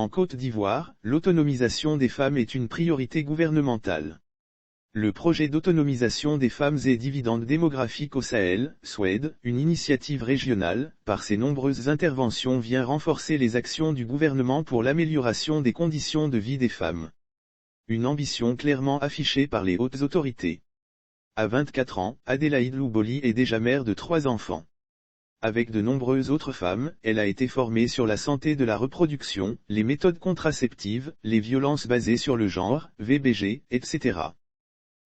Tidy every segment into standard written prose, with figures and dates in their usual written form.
En Côte d'Ivoire, l'autonomisation des femmes est une priorité gouvernementale. Le projet d'autonomisation des femmes et dividendes démographiques au Sahel, SWED, une initiative régionale, par ses nombreuses interventions vient renforcer les actions du gouvernement pour l'amélioration des conditions de vie des femmes. Une ambition clairement affichée par les hautes autorités. À 24 ans, Adélaïde Louboli est déjà mère de 3 enfants. Avec de nombreuses autres femmes, elle a été formée sur la santé de la reproduction, les méthodes contraceptives, les violences basées sur le genre, VBG, etc.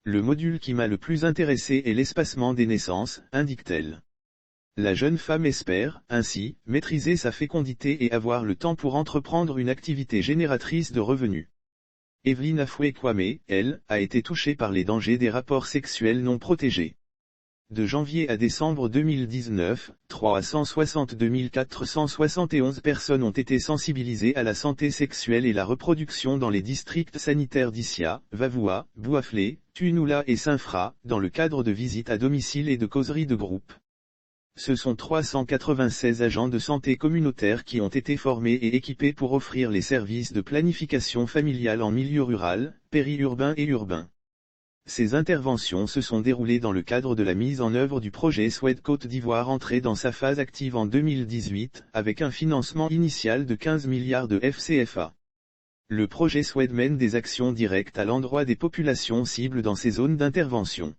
Le module qui m'a le plus intéressé est l'espacement des naissances, indique-t-elle. La jeune femme espère, ainsi, maîtriser sa fécondité et avoir le temps pour entreprendre une activité génératrice de revenus. Evelyne Afoué-Kwame, elle, a été touchée par les dangers des rapports sexuels non protégés. De janvier à décembre 2019, 362 471 personnes ont été sensibilisées à la santé sexuelle et la reproduction dans les districts sanitaires d'Issia, Vavoua, Bouaflé, Tunula et Saint-Fra, dans le cadre de visites à domicile et de causeries de groupe. Ce sont 396 agents de santé communautaires qui ont été formés et équipés pour offrir les services de planification familiale en milieu rural, périurbain et urbain. Ces interventions se sont déroulées dans le cadre de la mise en œuvre du projet SWED Côte d'Ivoire entré dans sa phase active en 2018, avec un financement initial de 15 milliards de FCFA. Le projet SWED mène des actions directes à l'endroit des populations cibles dans ces zones d'intervention.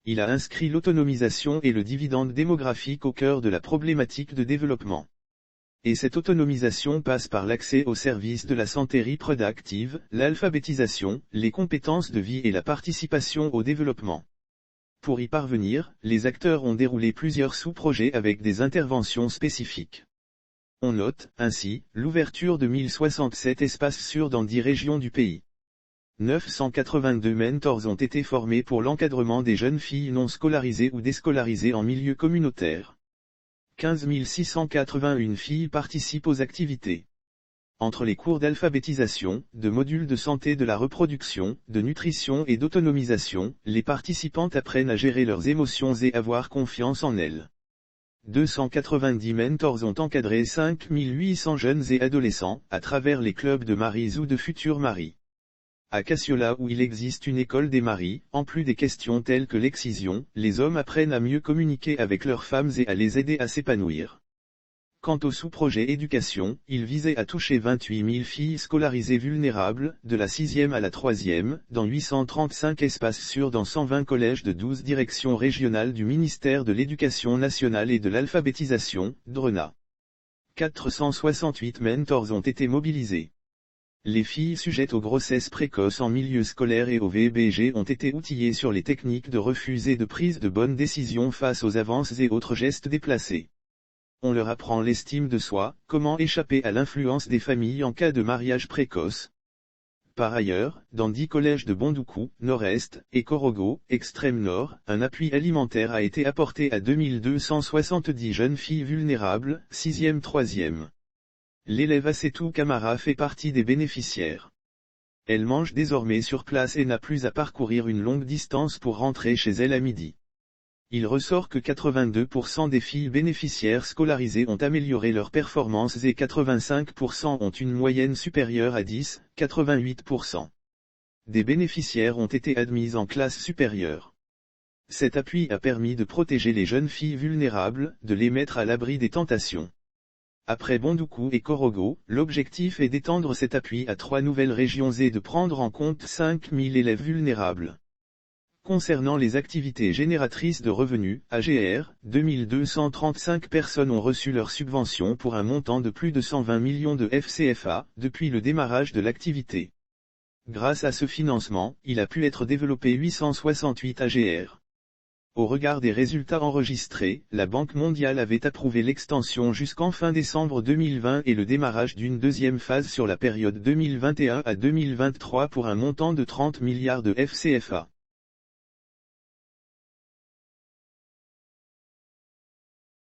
Il a inscrit l'autonomisation et le dividende démographique au cœur de la problématique de développement. Et cette autonomisation passe par l'accès aux services de la santé reproductive, l'alphabétisation, les compétences de vie et la participation au développement. Pour y parvenir, les acteurs ont déroulé plusieurs sous-projets avec des interventions spécifiques. On note, ainsi, l'ouverture de 1067 espaces sûrs dans 10 régions du pays. 982 mentors ont été formés pour l'encadrement des jeunes filles non scolarisées ou déscolarisées en milieu communautaire. 15 681 filles participent aux activités. Entre les cours d'alphabétisation, de modules de santé de la reproduction, de nutrition et d'autonomisation, les participantes apprennent à gérer leurs émotions et avoir confiance en elles. 290 mentors ont encadré 5 800 jeunes et adolescents, à travers les clubs de maris ou de futurs maris. À Cassiola où il existe une école des maris, en plus des questions telles que l'excision, les hommes apprennent à mieux communiquer avec leurs femmes et à les aider à s'épanouir. Quant au sous-projet éducation, il visait à toucher 28 000 filles scolarisées vulnérables, de la 6e à la 3e, dans 835 espaces sûrs dans 120 collèges de 12 directions régionales du ministère de l'Éducation nationale et de l'alphabétisation, DRENA. 468 mentors ont été mobilisés. Les filles sujettes aux grossesses précoces en milieu scolaire et au VBG ont été outillées sur les techniques de refus et de prise de bonnes décisions face aux avances et autres gestes déplacés. On leur apprend l'estime de soi, comment échapper à l'influence des familles en cas de mariage précoce. Par ailleurs, dans 10 collèges de Bondoukou, Nord-Est, et Korogo, Extrême Nord, un appui alimentaire a été apporté à 2270 jeunes filles vulnérables, 6e 3e. L'élève Assetou Camara fait partie des bénéficiaires. Elle mange désormais sur place et n'a plus à parcourir une longue distance pour rentrer chez elle à midi. Il ressort que 82% des filles bénéficiaires scolarisées ont amélioré leurs performances et 85% ont une moyenne supérieure à 10, 88%. Des bénéficiaires ont été admises en classe supérieure. Cet appui a permis de protéger les jeunes filles vulnérables, de les mettre à l'abri des tentations. Après Bondoukou et Korogo, l'objectif est d'étendre cet appui à 3 nouvelles régions et de prendre en compte 5 000 élèves vulnérables. Concernant les activités génératrices de revenus, AGR, 2235 personnes ont reçu leur subvention pour un montant de plus de 120 millions de FCFA, depuis le démarrage de l'activité. Grâce à ce financement, il a pu être développé 868 AGR. Au regard des résultats enregistrés, la Banque mondiale avait approuvé l'extension jusqu'en fin décembre 2020 et le démarrage d'une deuxième phase sur la période 2021 à 2023 pour un montant de 30 milliards de FCFA.